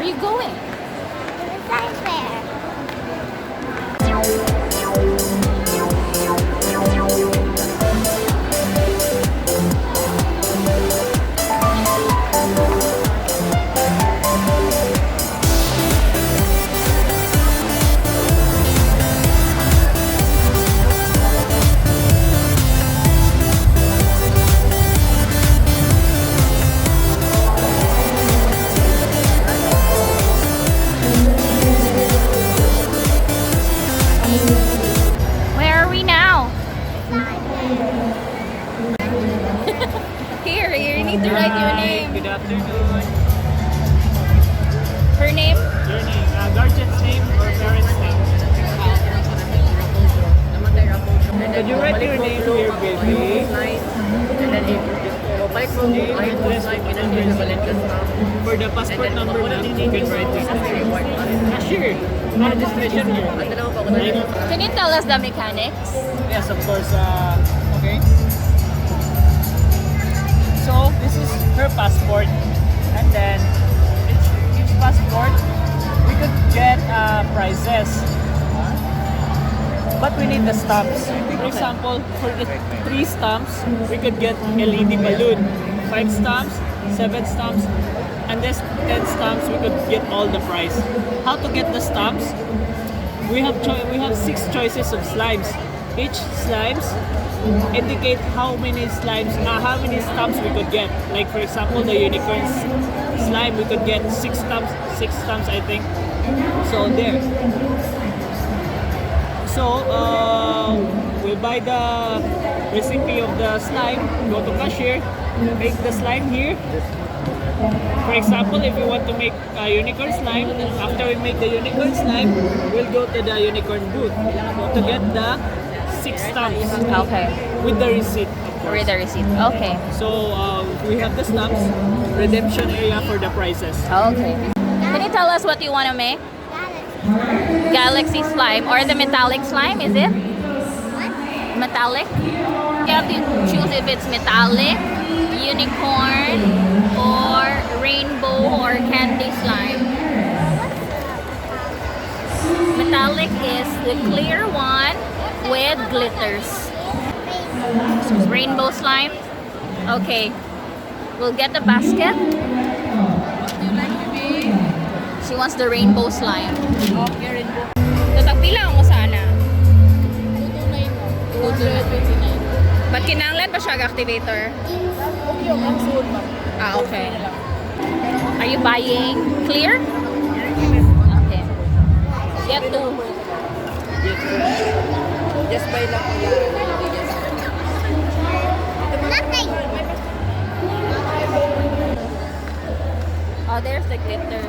you going? To the science fair. Where are we now? Here, you need to write your name. Good afternoon. Her name? Your name, guardian's name or parent's name? Could you write your name here, baby? For the passport number, you can write this. Sure. Registration here. Can you tell us the mechanics? Yes, of course. Okay. So this is her passport, and then each passport we could get prizes, but we need the stamps. For example, for the 3 stamps, we could get LED balloon. 5 stamps, 7 stamps, and this 10 stamps, we could get all the prize. How to get the stamps? We have 6 choices of slimes. Each slimes indicate how many stamps we could get. Like for example, the unicorn slime, we could get 6 stamps. 6 stamps, I think. So there. So we buy the recipe of the slime. Go to cashier. Make the slime here. For example, if you want to make a unicorn slime, after we make the unicorn slime, we'll go to the unicorn booth to get the 6 stamps. Okay. With the receipt, of course. Read the receipt. Okay. So we have the stamps, redemption area for the prizes. Okay. Can you tell us what you want to make? Galaxy slime or the metallic slime, is it? Metallic? You have to choose if it's metallic, unicorn, or rainbow or candy slime. Metallic is the clear one with glitters. Rainbow slime. Okay. We'll get the basket. She wants the rainbow slime. Okay, rainbow. Tatagpila mo sana. 229. Ba't kinanglan pa siya activator? Okay, ang soon, ma'am. Ah, okay. Are you buying clear? Okay. Get 2. Just buy lang Nothing. Oh, there's the glitter.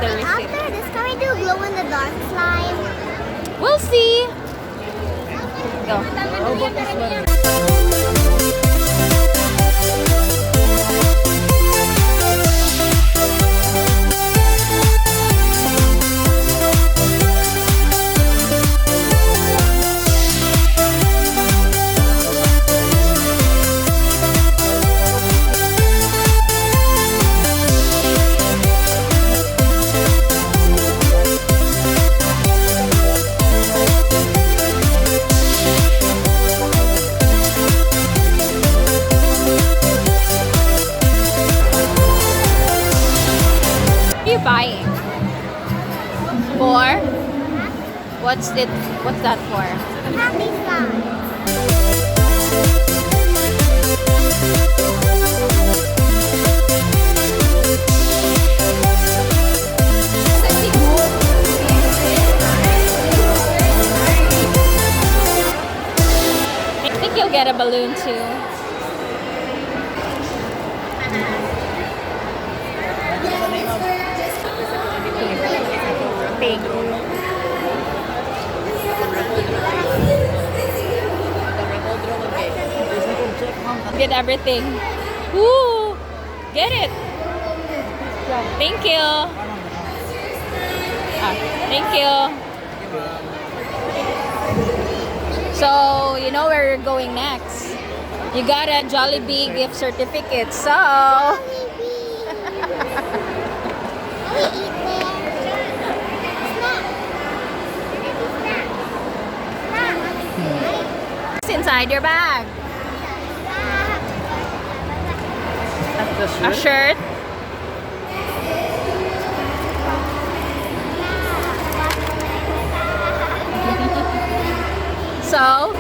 the receipt. After this, can we do glow in the dark slime? We'll see. Go. How about this one? What are you buying? For? What's that for? Happy slime. I think you'll get a balloon too. Pink. Get everything. Woo! Get it. Thank you. Thank you. So, you know where you're going next. You got a Jollibee gift certificate. So, Jollibee. Can we eat there? Snack. Snack. what's inside your bag? A shirt. So,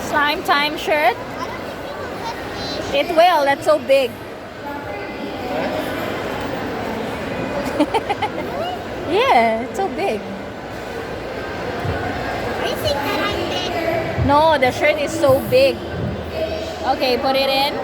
slime time shirt. It will. That's so big. Yeah, it's so big. I think that I'm big. No, the shirt is so big. Okay, put it in.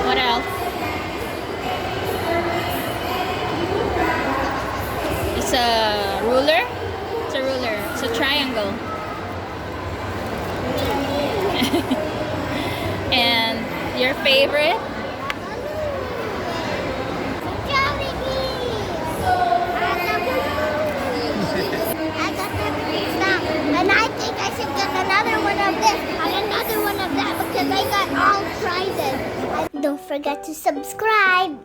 What else? It's a ruler. It's a ruler. It's a triangle. And your favorite? And I think I should get another one of this and another one of that because I got all prizes. Don't forget to subscribe.